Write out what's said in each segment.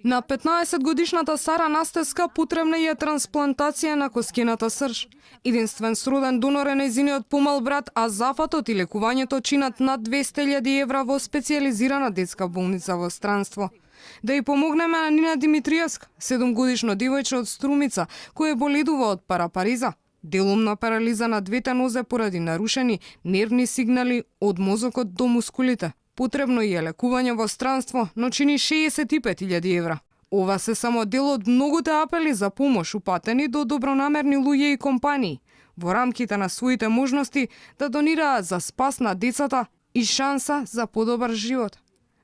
На 15-годишната Сара Настеска потребна е трансплантација на коскената срж. Единствен сроден донор е нејзиниот помал брат, а зафатот и лекувањето чинат над 200.000 евра во специјализирана детска болница во странство. Да и помогнеме на Нина Димитриевска, 7-годишно девојче од Струмица, кој боледува од парапариза, делумна парализа на двете нозе поради нарушени нервни сигнали од мозокот до мускулите. Потребно е лекување во странство, но чини 65.000 евра. Ова се само дел од многуте апели за помош упатени до добронамерни луѓе и компании, во рамките на своите можности да донираат за спас на децата и шанса за подобар живот.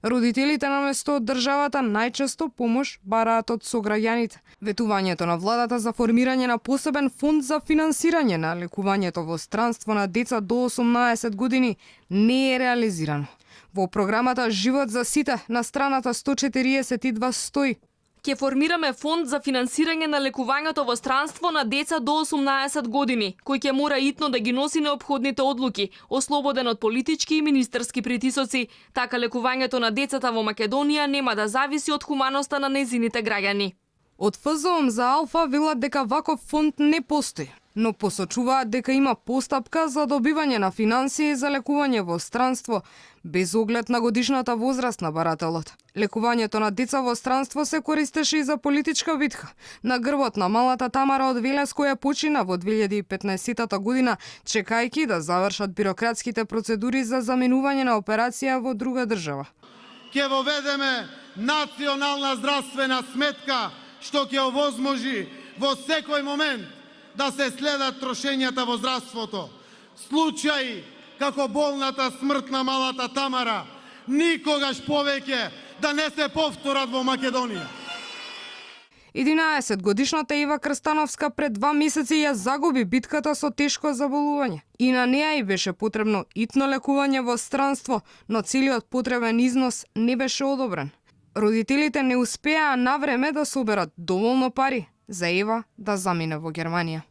Родителите наместо од државата најчесто помош бараат од сограѓаните. Ветувањето на владата за формирање на посебен фонд за финансирање на лекувањето во странство на деца до 18 години не е реализирано. Во програмата Живот за сите на страната 142 стои: Ќе формираме фонд за финансирање на лекувањето во странство на деца до 18 години, кој ќе мора итно да ги носи неопходните одлуки, ослободен од политички и министерски притисоци. Така лекувањето на децата во Македонија нема да зависи од хуманоста на нејзините граѓани. Од ФЗОМ за Алфа велат дека ваков фонд не постои, но посочуваат дека има постапка за добивање на финансии за лекување во странство, без оглед на годишната возраст на барателот. Лекувањето на деца во странство се користеше и за политичка битка. На грбот на малата Тамара од Велес, која почина во 2015 година, чекајќи да завршат бирократските процедури за заменување на операција во друга држава. Ќе воведеме национална здравствена сметка, што ќе овозможи во секој момент да се следат трошењата во здравството. Случаи како болната смрт на малата Тамара никогаш повеќе да не се повторат во Македонија. 11-годишната Ева Крстановска пред 2 месеци ја загуби битката со тешко заболување. И на неа и беше потребно итно лекување во странство, но целиот потребен износ не беше одобрен. Родителите не успеа на време да соберат доволно пари за Ева да замине во Германија.